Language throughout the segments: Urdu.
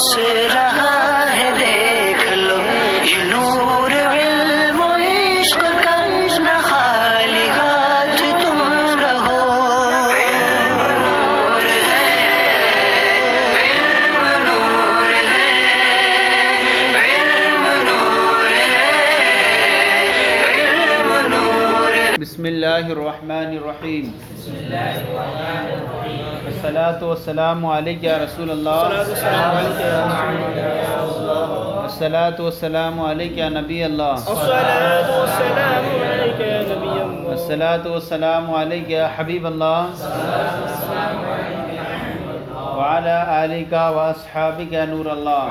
برس رہا ہے دیکھ لو یہ نور علم و عشق کا نہ خالی ہاتھ تم رہو علم نور ہے علم نور ہے علم نور ہے علم نور ہے بسم اللہ الرحمن الرحیم الصلاۃ والسلام علیک یا رسول اللہ الصلاۃ والسلام علیک یا نبی اللہ الصلاۃ والسلام علیک یا حبیب اللہ وعلی آلک واصحابک یا نور اللہ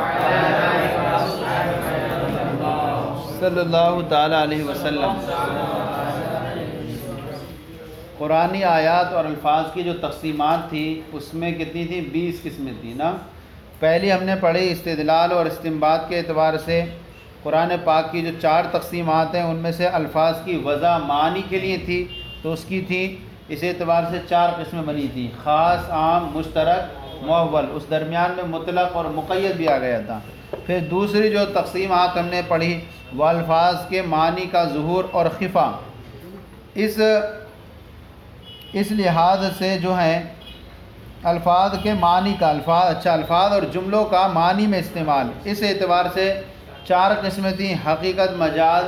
صلی اللہ تعالی علیہ وسلم۔ قرآنی آیات اور الفاظ کی جو تقسیمات تھی اس میں کتنی تھی؟ 20 قسمیں تھیں نا۔ پہلی ہم نے پڑھی استدلال اور استنباط کے اعتبار سے قرآن پاک کی جو 4 تقسیمات ہیں ان میں سے الفاظ کی وضع معنی کے لیے تھی تو اس کی تھی اس اعتبار سے 4 قسمیں بنی تھیں، خاص، عام، مشترک، معول، اس درمیان میں مطلق اور مقید بھی آ گیا تھا۔ پھر دوسری جو تقسیمات ہم نے پڑھی وہ الفاظ کے معنی کا ظہور اور خفا، اس لحاظ سے جو ہیں الفاظ کے معنی کا الفاظ اور جملوں کا معنی میں استعمال، اس اعتبار سے 4 قسمیں تھیں، حقیقت، مجاز،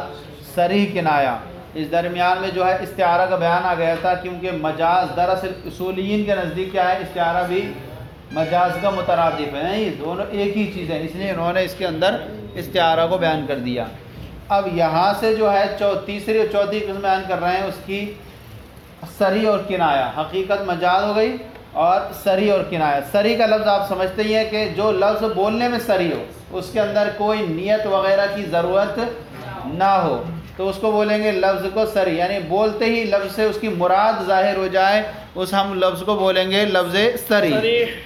صریح، کنایہ۔ اس درمیان میں جو ہے استعارہ کا بیان آ گیا تھا کیونکہ مجاز دراصل اصولیین کے نزدیک کیا ہے؟ استعارہ بھی مجاز کا مترادف ہے، یہ دونوں ایک ہی چیز ہے، اس لیے انہوں نے اس کے اندر استعارہ کو بیان کر دیا۔ اب یہاں سے جو ہے تیسری اور چوتھی قسم بیان کر رہے ہیں اس کی صریح اور کنایہ، حقیقت مجاز ہو گئی اور صریح اور کنایہ۔ صریح کا لفظ آپ سمجھتے ہی ہیں کہ جو لفظ بولنے میں صریح ہو، اس کے اندر کوئی نیت وغیرہ کی ضرورت نہ ہو تو اس کو بولیں گے لفظ کو صریح، یعنی بولتے ہی لفظ سے اس کی مراد ظاہر ہو جائے اس ہم لفظ کو بولیں گے لفظ صریح۔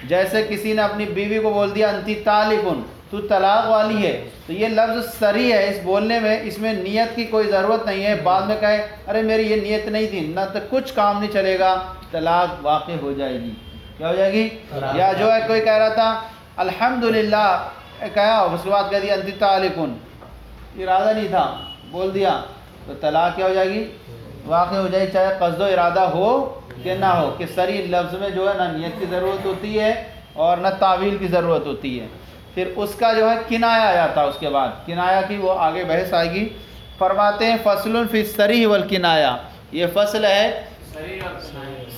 جیسے کسی نے اپنی بیوی کو بول دیا انتی طالقن، تو طلاق والی ہے، تو یہ لفظ صریح ہے اس بولنے میں، اس میں نیت کی کوئی ضرورت نہیں ہے۔ بعد میں کہے ارے میری یہ نیت نہیں تھی، نہ تو کچھ کام نہیں چلے گا، طلاق واقع ہو جائے گی۔ کیا ہو جائے گی؟ یا جو ہے کوئی کہہ رہا تھا الحمدللہ، کہا اس کے بعد کہہ دیا انتی طالقن، ارادہ نہیں تھا بول دیا، تو طلاق کیا ہو جائے گی؟ واقع ہو جائے گی، چاہے قصد و ارادہ ہو کہ نہ ہو، کہ صریح لفظ میں جو ہے نہ نیت کی ضرورت ہوتی ہے اور نہ تعویل کی ضرورت ہوتی ہے۔ پھر اس کا جو ہے کنایہ آیا تھا، اس کے بعد کنایہ کی وہ آگے بحث آئے گی۔ فرماتے ہیں فصل فی الصریح والکنایہ، یہ فصل ہے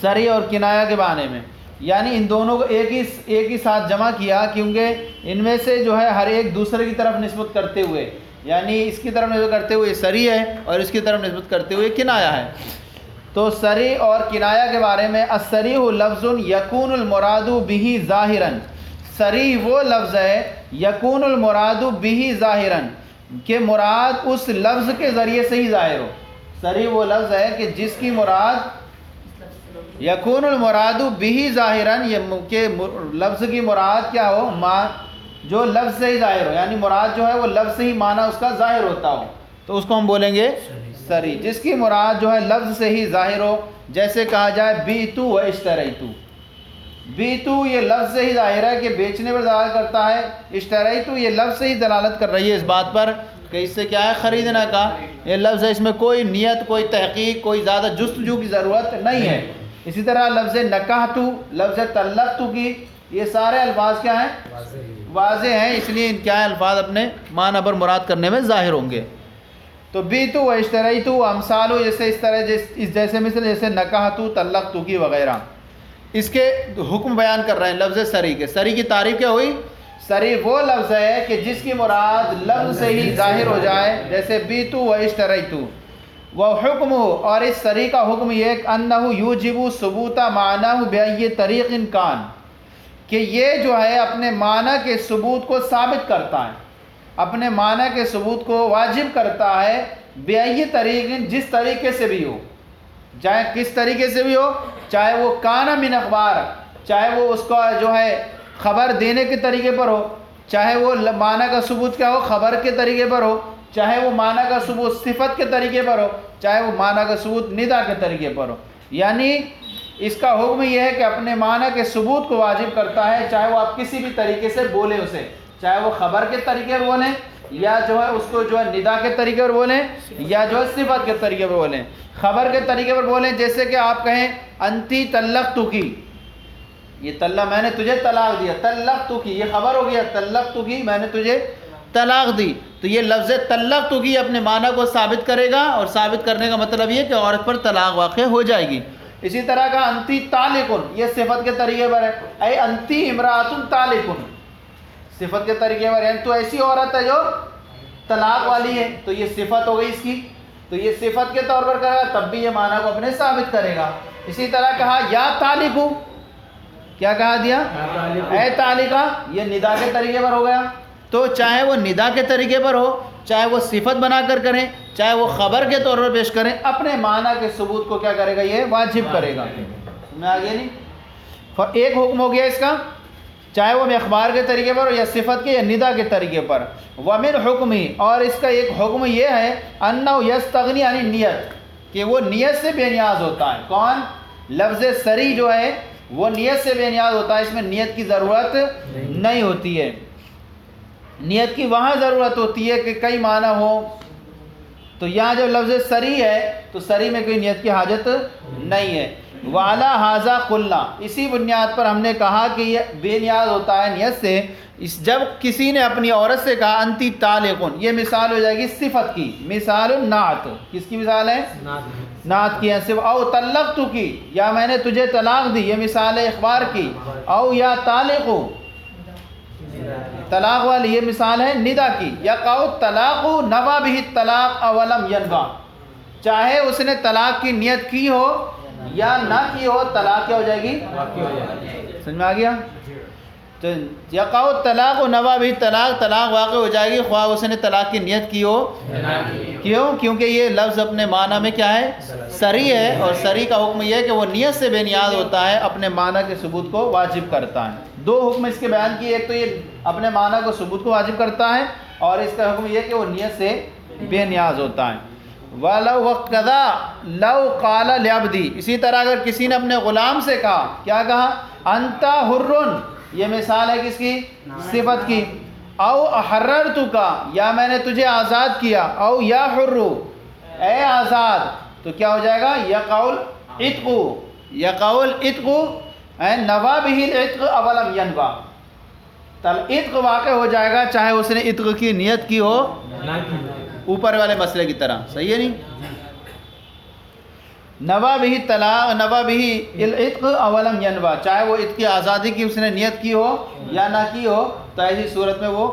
صریح اور کنایہ کے بارے میں، یعنی ان دونوں کو ایک ہی ساتھ جمع کیا کیونکہ ان میں سے جو ہے ہر ایک دوسرے کی طرف نسبت کرتے ہوئے، یعنی اس کی طرف نسبت کرتے ہوئے صریح ہے اور اس کی طرف نسبت کرتے ہوئے کنایہ ہے۔ تو صریح اور کنایہ کے بارے میں الصریح لفظ یکون المراد بہ ظاہرا، صریح وہ لفظ ہے یکون المراد بہ ظاہرا کہ مراد اس لفظ کے ذریعے سے ہی ظاہر ہو۔ صریح وہ لفظ ہے کہ جس کی مراد یکون المراد بہ ظاہرا، یہ کہ لفظ کی مراد کیا ہو؟ جو لفظ سے ہی ظاہر ہو، یعنی مراد جو ہے وہ لفظ سے ہی معنی اس کا ظاہر ہوتا ہو تو اس کو ہم بولیں گے صریح۔ جس کی مراد جو ہے لفظ سے ہی ظاہر ہو، جیسے کہا جائے بیتو و اشتریتو، بیتو یہ لفظ سے ہی ظاہر ہے کہ بیچنے پر دلالت کرتا ہے، اشتریتو یہ لفظ سے ہی دلالت کر رہی ہے اس بات پر کہ اس سے کیا ہے؟ خریدنا کا یہ لفظ ہے، اس میں کوئی نیت، کوئی تحقیق، کوئی زیادہ جستجو کی ضرورت نہیں ہے۔ اسی طرح لفظ نکاحتو، لفظ طلقتو کی، یہ سارے الفاظ کیا ہیں؟ واضح ہیں، اس لیے ان کیا ہیں؟ الفاظ اپنے معنی پر مراد کرنے میں ظاہر ہوں گے۔ تو بیتو و اشتریتو و امثالو، جیسے اس طرح جیسے نکاحتو، طلقتو کی وغیرہ، اس کے حکم بیان کر رہے ہیں لفظ صریح کے۔ صریح کی تعریف کیا ہوئی؟ صریح وہ لفظ ہے کہ جس کی مراد لفظ سے ہی ظاہر ہو جائے، جیسے بیتو و اشتریتو۔ وہ حکم ہو، اور اس صریح کا حکم یہ کہ انہ یوجب ثبوت معنی بأی طریق کان، کہ یہ جو ہے اپنے معنی کے ثبوت کو ثابت کرتا ہے، اپنے معنی کے ثبوت کو واجب کرتا ہے، بأی طریق، جس طریقے سے بھی ہو، چاہے کس طریقے سے بھی ہو، چاہے وہ کان من اخبار، چاہے وہ اس کا جو ہے خبر دینے کے طریقے پر ہو، چاہے وہ معنی کا ثبوت کیا ہو؟ خبر کے طریقے پر ہو، چاہے وہ معنی کا ثبوت صفت کے طریقے پر ہو، چاہے وہ معنی کا ثبوت ندا کے طریقے پر ہو۔ یعنی اس کا حکم یہ ہے کہ اپنے معنی کے ثبوت کو واجب کرتا ہے، چاہے وہ آپ کسی بھی طریقے سے بولیں اسے، چاہے وہ خبر کے طریقے پر بولیں یا جو ہے اس کو جو ہے ندا کے طریقے پر بولیں یا جو ہے صفت کے طریقے پر بولیں. خبر کے طریقے پر بولیں جیسے کہ آپ کہیں انتی طلقتکی، یہ میں نے تجھے طلاق دیا. طلقتکی یہ خبر ہو گیا، طلقتکی میں نے تجھے طلاق دی. تو یہ لفظ طلقتکی اپنے معنی کو ثابت کرے گا، اور ثابت کرنے کا مطلب یہ کہ عورت پر طلاق واقع ہو جائے گی. اسی طرح کا انتی طالقن یہ صفت کے طریقے پر ہے. اے انتی امراۃ طالقن صفت کے طریقے پر ہے، تو ایسی عورت ہے جو طلاق والی ہے، تو یہ صفت ہو گئی اس کی. تو یہ صفت کے طور پر کرے گا تب بھی یہ معنی کو اپنے ثابت کرے گا. اسی طرح کہا یا طالقو، کیا کہا دیا؟ اے طالقہ، یہ ندا کے طریقے پر ہو گیا. تو چاہے وہ ندا کے طریقے پر ہو، چاہے وہ صفت بنا کر کریں، چاہے وہ خبر کے طور پر پیش کریں، اپنے معنی کے ثبوت کو کیا کرے گا؟ یہ واجب کرے گا. میں آگے نہیں، ایک حکم ہو گیا اس کا، چاہے وہ اخبار کے طریقے پر ہو یا صفت کے یا ندا کے طریقے پر. ومن حکمی، اور اس کا ایک حکم یہ ہے انہ یستغنی عن النیت، کہ وہ نیت سے بے نیاز ہوتا ہے. کون؟ لفظ سری جو ہے وہ نیت سے بے نیاز ہوتا ہے، اس میں نیت کی ضرورت نہیں ہوتی ہے. نیت کی وہاں ضرورت ہوتی ہے کہ کئی معنی ہو. تو یہاں جو لفظ سری ہے تو سری میں کوئی نیت کی حاجت نہیں ہے. وعلی ھذا قلنا، اسی بنیاد پر ہم نے کہا کہ یہ بے نیاز ہوتا ہے نیت سے. جب کسی نے اپنی عورت سے کہا انتی طالقن، یہ مثال ہو جائے گی صفت کی. مثال النعت، کس کی مثال ہے؟ نعت کی. او طلقتکی، یا میں نے تجھے طلاق دی، یہ مثال ہے اخبار کی. او یا طالقو، طلاق والی، یہ مثال ہے ندا کی. یقع الطلاق نوى به الطلاق اولم ينوى، چاہے اس نے طلاق کی نیت کی ہو یا نہ کی ہو، طلاق کیا ہو جائے گی؟ سمجھ میں آ گیا؟ تو یقع الطلاق نوى به الطلاق، طلاق واقع ہو جائے گی خواہ اس نے طلاق کی نیت کی ہو. کیوں؟ کیونکہ یہ لفظ اپنے معنی میں کیا ہے؟ سری ہے، اور سری کا حکم یہ ہے کہ وہ نیت سے بے نیاز ہوتا ہے، اپنے معنی کے ثبوت کو واجب کرتا ہے. دو حکم اس کے بیان کیے، ایک تو یہ اپنے معنی کو ثبوت کو واجب کرتا ہے، اور اس کا حکم یہ کہ وہ نیت سے بے نیاز ہوتا ہے. وَلَوْ وَقَذَا لَوْ قَالَ لِعَبْدِي، اسی طرح اگر کسی نے اپنے غلام سے کہا، کیا کہا؟ انت حر، یہ مثال ہے کس کی؟ صفت کی. او حررتک، یا میں نے تجھے آزاد کیا. او یا حر، اے آزاد، تو کیا ہو جائے گا؟ یقع العتق، یقع العتق نوى به العتق اولم ينوى، عتق واقع ہو جائے گا چاہے اس نے عتق کی نیت کی ہو، اوپر والے مسئلے کی طرح. صحیح ہے نہیں؟ نوى به الطلاق، نوى به العتق اولم ينوى، چاہے وہ عتق کی آزادی کی اس نے نیت کی ہو یا نہ کی ہو، تو ایسی صورت میں وہ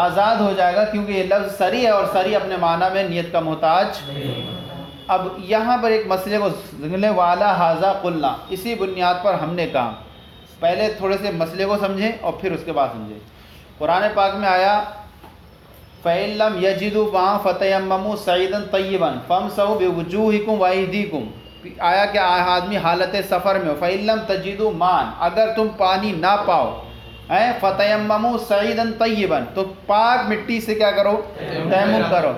آزاد ہو جائے گا، کیونکہ یہ لفظ سری ہے، اور سری اپنے معنی میں نیت کا محتاج. اب یہاں پر ایک مسئلے کو ذکر لیں، وعلی ھذا قلنا، اسی بنیاد پر ہم نے کہا. پہلے تھوڑے سے مسئلے کو سمجھیں اور پھر اس کے بعد سمجھیں. قرآن پاک میں آیا فَإِن لَّمْ يَجِدُوا مَاءً فَتَيَمَّمُوا صَعِيدًا طَيِّبًا فَامْسَحُوا بِوُجُوهِكُمْ وَأَيْدِيكُمْ، آیا کہ آدمی حالت سفر میں ہو، فَإِن لَّمْ تَجِدُوا مَاءً، اگر تم پانی نہ پاؤ، فَتَيَمَّمُوا صَعِيدًا طَيِّبًا، تو پاک مٹی سے کیا کرو؟ تیمم کرو.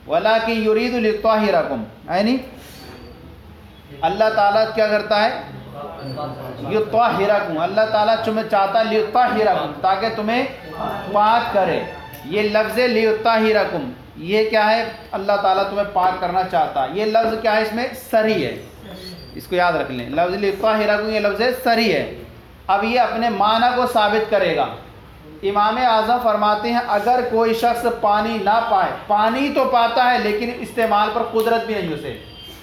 وَلَٰكِن يُرِيدُ لِيُطَهِّرَكُمْ، یعنی اللہ تعالیٰ کیا کرتا ہے؟ یطہرکم، اللہ تعالیٰ تمہیں چاہتا ہے لیطہرکم، تاکہ تمہیں پاک کرے. یہ لفظ لیطہرکم یہ کیا ہے؟ اللہ تعالیٰ تمہیں پاک کرنا چاہتا ہے. یہ لفظ کیا ہے؟ اس میں سری ہے، اس کو یاد رکھ لیں. لفظ لیطہرکم یہ لفظ سری ہے. اب یہ اپنے معنی کو ثابت کرے گا. امام اعظم فرماتے ہیں اگر کوئی شخص پانی نہ پائے، پانی تو پاتا ہے لیکن استعمال پر قدرت بھی نہیں اسے،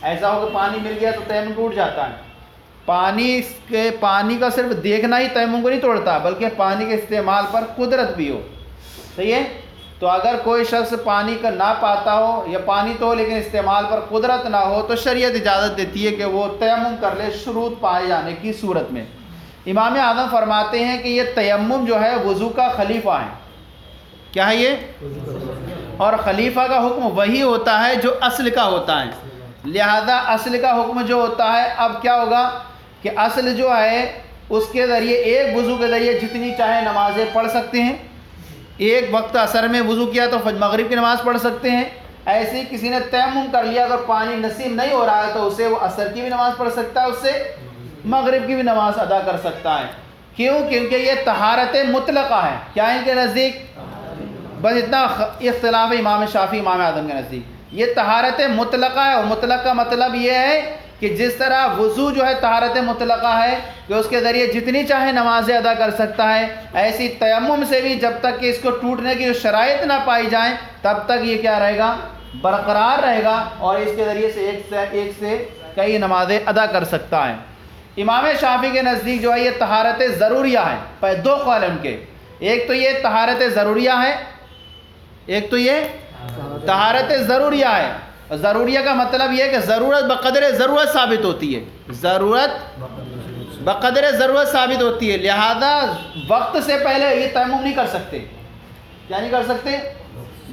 ایسا ہو کہ پانی مل گیا تو تیمم ٹوٹ جاتا ہے. پانی کا صرف دیکھنا ہی تیمم کو نہیں توڑتا، بلکہ پانی کے استعمال پر قدرت بھی ہو. صحیح ہے؟ تو اگر کوئی شخص پانی کا نہ پاتا ہو، یا پانی تو ہو لیکن استعمال پر قدرت نہ ہو، تو شریعت اجازت دیتی ہے کہ وہ تیمم کر لے شروط پائے جانے کی صورت میں. امام اعظم فرماتے ہیں کہ یہ تیمم جو ہے وضو کا خلیفہ ہے. کیا ہے یہ؟ اور خلیفہ کا حکم وہی ہوتا ہے جو اصل کا ہوتا ہے. لہذا اصل کا حکم جو ہوتا ہے، اب کیا ہوگا کہ اصل جو ہے اس کے ذریعے، ایک وضو کے ذریعے جتنی چاہے نمازیں پڑھ سکتے ہیں. ایک وقت عصر میں وضو کیا تو مغرب کی نماز پڑھ سکتے ہیں. ایسے ہی کسی نے تیمم کر لیا، اگر پانی نصیب نہیں ہو رہا ہے تو اسے وہ عصر کی بھی نماز پڑھ سکتا ہے، اس سے مغرب کی بھی نماز ادا کر سکتا ہے. کیوں؟ کیونکہ یہ طہارت مطلقہ ہے. کیا ہے ان کے نزدیک؟ بس اتنا اختلاف ہے امام شافعی امام اعظم کے نزدیک. یہ طہارت مطلقہ ہے، اور مطلق کا مطلب یہ ہے کہ جس طرح وضو جو ہے طہارت مطلقہ ہے کہ اس کے ذریعے جتنی چاہے نمازیں ادا کر سکتا ہے، ایسی تیمم سے بھی جب تک کہ اس کو ٹوٹنے کی جو شرائط نہ پائی جائیں تب تک یہ کیا رہے گا؟ برقرار رہے گا، اور اس کے ذریعے سے ایک سے کئی نمازیں ادا کر سکتا ہے. امام شافعی کے نزدیک جو ہے یہ طہارت ضروریہ ہے. دو قول ان کے، ایک تو یہ طہارت ضروریہ ہے، ایک تو یہ طہارت ضروریہ ہے. ضروریہ کا مطلب یہ ہے کہ ضرورت بقدر ضرورت ثابت ہوتی ہے، ضرورت بقدر ضرورت ثابت ہوتی ہے، لہذا وقت سے پہلے یہ تیمم نہیں کر سکتے. کیا نہیں کر سکتے؟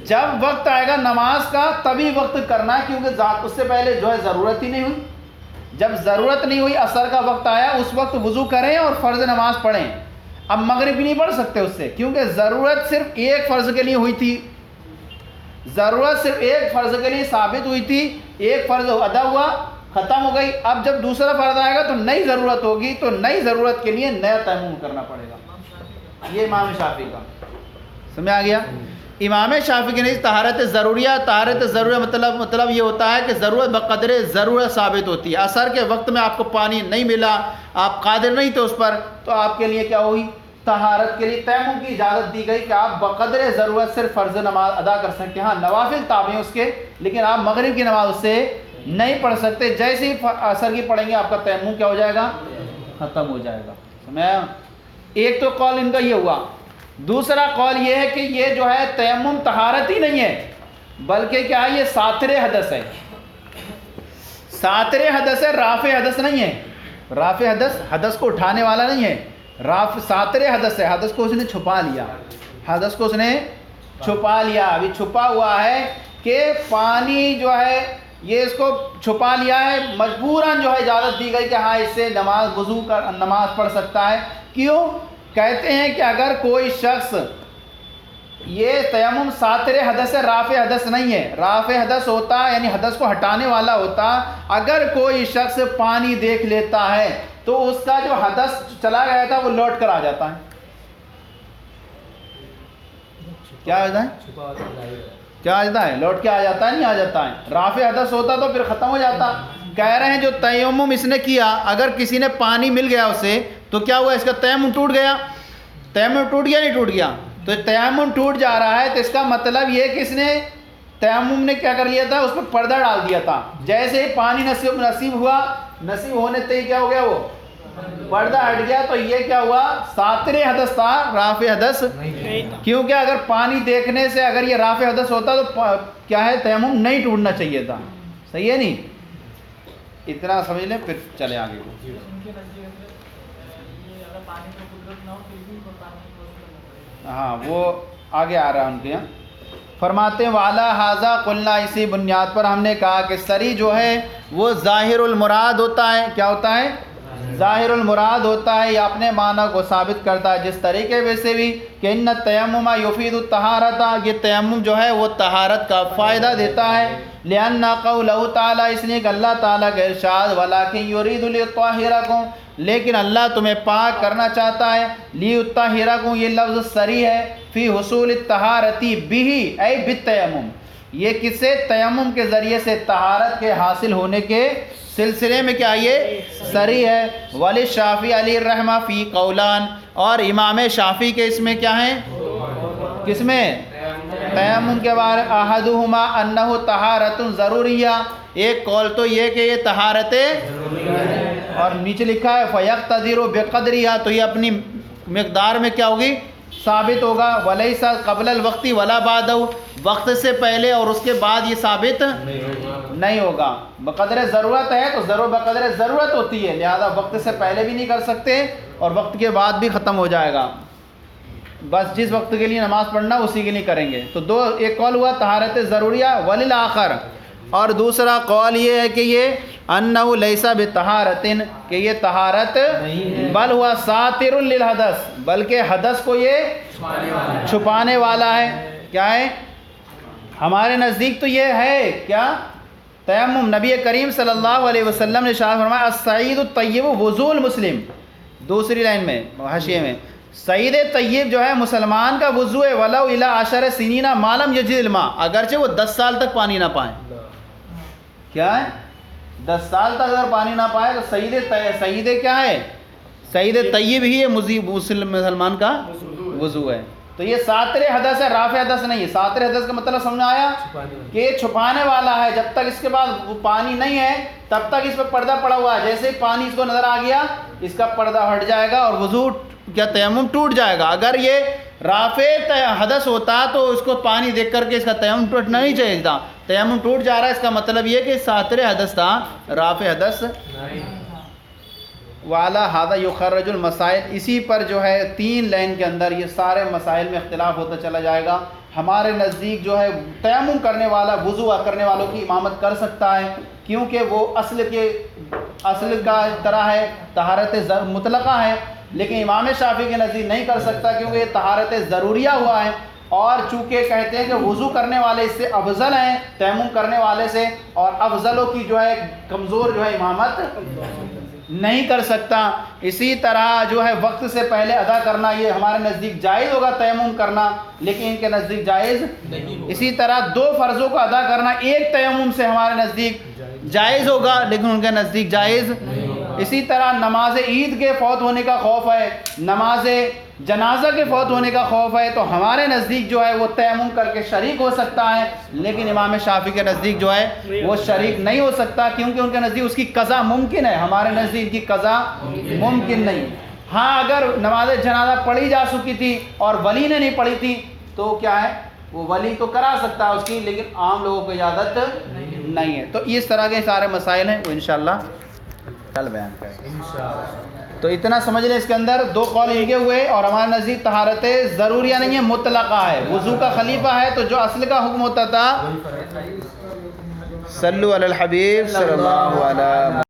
جب وقت آئے گا نماز کا تبھی وقت کرنا ہے، کیونکہ اس سے پہلے جو ہے ضرورت ہی نہیں ہوئی. جب ضرورت نہیں ہوئی، عصر کا وقت آیا، اس وقت وضو کریں اور فرض نماز پڑھیں. اب مغرب نہیں پڑھ سکتے اس سے، کیونکہ ضرورت صرف ایک فرض کے لیے ہوئی تھی، ضرورت صرف ایک فرض کے لیے ثابت ہوئی تھی، ایک فرض ادا ہوا، ختم ہو گئی. اب جب دوسرا فرض آئے گا تو نئی ضرورت ہوگی، تو نئی ضرورت کے لیے نیا تیمم کرنا پڑے گا. یہ امام شافعی کا سمجھ آ گیا. امام شافعی کے نزدیک طہارت ضروریہ مطلب یہ ہوتا ہے کہ ضرورت بقدر ضرورت ثابت ہوتی ہے. عصر کے وقت میں آپ کو پانی نہیں ملا، آپ قادر نہیں تھے اس پر، تو آپ کے لیے کیا ہوئی؟ طہارت کے لیے تیمم کی اجازت دی گئی کہ آپ بقدر ضرورت صرف فرض نماز ادا کر سکتے ہیں. ہاں نوافل تابع ہیں اس کے، لیکن آپ مغرب کی نماز اس سے نہیں پڑھ سکتے. جیسے ہی عصر کی پڑھیں گے آپ کا تیمم کیا ہو جائے گا؟ ختم ہو جائے گا. سمجھا؟ ایک تو قول ان کا یہ ہوا. دوسرا قول یہ ہے کہ یہ جو ہے تیمم طہارت ہی نہیں ہے، بلکہ کیا ہے؟ یہ ساتر حدث ہے. ساتر حدث ہے، رافع حدث نہیں ہے. رافع حدث کو اٹھانے والا نہیں ہے. ساتر حدث ہے، حدث کو اس نے چھپا لیا، حدث کو اس نے چھپا لیا. ابھی چھپا ہوا ہے کہ پانی جو ہے یہ اس کو چھپا لیا ہے، مجبوراً جو ہے اجازت دی گئی کہ ہاں اس سے وضو کر نماز پڑھ سکتا ہے. کیوں؟ کہتے ہیں کہ اگر کوئی شخص، یہ تیمم ساتر حدث ہے، رافع حدث نہیں ہے. رافع حدث ہوتا یعنی حدث کو ہٹانے والا ہوتا، اگر کوئی شخص پانی دیکھ لیتا ہے تو اس کا جو حدث چلا گیا تھا وہ لوٹ کر آ جاتا ہے. کیا ہوتا ہے؟ کیا آ جاتا ہے؟ لوٹ کے آ جاتا ہے، نہیں آ جاتا ہے. رافع حدث ہوتا تو پھر ختم ہو جاتا. کہہ رہے ہیں جو تیمم اس نے کیا، اگر کسی نے پانی مل گیا اسے تو کیا ہوا؟ اس کا تیمم ٹوٹ گیا. تیمم ٹوٹ گیا نہیں ٹوٹ گیا؟ تو تیمم ٹوٹ جا رہا ہے تو اس کا مطلب یہ کہ اس نے تیمم نے کیا کر لیا تھا؟ اس پر پردہ ڈال دیا تھا. جیسے ہی پانی نصیب ہوا، نصیب ہونے سے کیا ہو گیا؟ وہ پردہ ہٹ گیا. تو یہ کیا ہوا؟ ساتر حدث تھا، رافع حدث. کیونکہ اگر پانی دیکھنے سے اگر یہ رافع حدث ہوتا تو کیا ہے؟ تیمم نہیں ٹوٹنا چاہیے تھا. صحیح ہے نہیں؟ اتنا سمجھ لیں پھر چلے آگے کو. ہاں وہ آگے آ رہا ہے ان کے یہاں. فرماتے ہیں والا حاضہ قلنا، اسی بنیاد پر ہم نے کہا کہ سری جو ہے وہ ظاہر المراد ہوتا ہے. کیا ہوتا ہے؟ ظاہر المراد ہوتا ہے. یہ اپنے معنی کو ثابت کرتا ہے جس طریقے سے بھی کہ ان التیمم یفید الطہارۃ، یہ تیمم جو ہے وہ طہارت کا فائدہ دیتا ہے. لأن قولہ تعالیٰ، اس لیے کہ اللہ تعالیٰ کا ارشاد ولکن یرید لیطہرکم، لیکن اللہ تمہیں پاک کرنا چاہتا ہے. لیطہرکم یہ لفظ صریح ہے فی حصول الطہارۃ بہ ای بالتیمم، یہ کس سے؟ تیمم کے ذریعے سے طہارت کے حاصل ہونے کے سلسلے میں کیا یہ صریح ہے. ولی شافعی علیہ الرحمہ فی قولان، اور امام شافعی کے اس میں کیا ہیں؟ کس میں؟ تیمم کے بارے احدہما انہ طہارت ضروریہ، ایک قول تو یہ کہ یہ طہارت، اور نیچے لکھا ہے فیقتدر بقدریہ، تو یہ اپنی مقدار میں کیا ہوگی؟ ثابت ہوگا. ولیس قبل الوقت ولا بعدہ، وقت سے پہلے اور اس کے بعد یہ ثابت نہیں ہوگا. بقدر ضرورت ہے تو ضرور بقدر ضرورت ہوتی ہے، لہذا وقت سے پہلے بھی نہیں کر سکتے اور وقت کے بعد بھی ختم ہو جائے گا. بس جس وقت کے لیے نماز پڑھنا اسی کے لیے کریں گے. تو دو، ایک قول ہوا طہارت ضروریہ، وللآخر، اور دوسرا قول یہ ہے کہ یہ انہ لیس بطہارت، کہ یہ طہارت بل ہوا ساتر للحدث، بلکہ حدث کو یہ چھپانے والا ہے. کیا ہے؟ ہمارے نزدیک تو یہ ہے کیا؟ تیمم. نبی کریم صلی اللہ علیہ وسلم نے ارشاد فرمایا الصعید الطیب وضوء المسلم، دوسری لائن میں حاشیے میں سعید طیب جو ہے مسلمان کا وضو ہے ولو الی 10 سنین ما لم یجد الماء، اگرچہ وہ 10 سال تک پانی نہ پائیں. کیا ہے 10 سال تک اگر پانی نہ پائے تو سعید کیا ہے؟ سعید طیب ہی ہے مسلمان کا وضو ہے. تو یہ ساتر حدث ہے، رافع حدث نہیں ہے. ساتر حدث کا مطلب سمجھ آیا کہ چھپانے والا ہے، جب تک اس کے بعد پانی نہیں ہے تب تک اس پہ پردہ پڑا ہوا ہے. جیسے ہی پانی اس کو نظر آ گیا اس کا پردہ ہٹ جائے گا اور وضو کیا تیمم ٹوٹ جائے گا. اگر یہ رافع حدث ہوتا تو اس کو پانی دیکھ کر کے اس کا تیمم ٹوٹنا نہیں چاہیے تھا. تیمم ٹوٹ جا رہا ہے، اس کا مطلب یہ کہ ساتر حدث تھا، رافع حدث. والا ہادہ یخرج المسائل، اسی پر جو ہے 3 لائن کے اندر یہ سارے مسائل میں اختلاف ہوتا چلا جائے گا. ہمارے نزدیک جو ہے تیمم کرنے والا وضو کرنے والوں کی امامت کر سکتا ہے، کیونکہ وہ اصل کا طرح ہے، طہارت مطلقہ ہے. لیکن امام شافعی کے نزدیک نہیں کر سکتا کیونکہ یہ طہارت ضروریہ ہوا ہے، اور چونکہ کہتے ہیں کہ وضو کرنے والے اس سے افضل ہیں تیمم کرنے والے سے، اور افضلوں کی جو ہے کمزور جو ہے امامت نہیں کر سکتا. اسی طرح جو ہے وقت سے پہلے ادا کرنا یہ ہمارے نزدیک جائز ہوگا تیمم کرنا، لیکن ان کے نزدیک جائز نہیں. اسی طرح 2 فرضوں کو ادا کرنا ایک تیمم سے ہمارے نزدیک جائز ہوگا، لیکن ان کے نزدیک جائز. اسی طرح نماز عید کے فوت ہونے کا خوف ہے، نماز جنازہ کے فوت ہونے کا خوف ہے، تو ہمارے نزدیک جو ہے وہ تیمم کر کے شریک ہو سکتا ہے. لیکن امام شافعی کے نزدیک جو ہے وہ شریک نہیں ہو سکتا، کیونکہ ان کے نزدیک اس کی قضا ممکن ہے، ہمارے نزدیک کی قضا ممکن نہیں. ہاں اگر نماز جنازہ پڑھی جا چکی تھی اور ولی نے نہیں پڑھی تھی تو کیا ہے، وہ ولی تو کرا سکتا ہے اس کی، لیکن عام لوگوں کو اجازت نہیں ہے. تو اس طرح کے سارے مسائل ہیں، وہ انشاءاللہ کل بیان کریں گے. تو اتنا سمجھ لیں، اس کے اندر 2 قول لکھے ہوئے، اور ہمارے نزدیک طہارت ضروریہ نہیں ہے، مطلقہ ہے. وضو کا خلیفہ ہے تو جو اصل کا حکم ہوتا تھا. صلو علی الحبیب صلی اللہ علیہ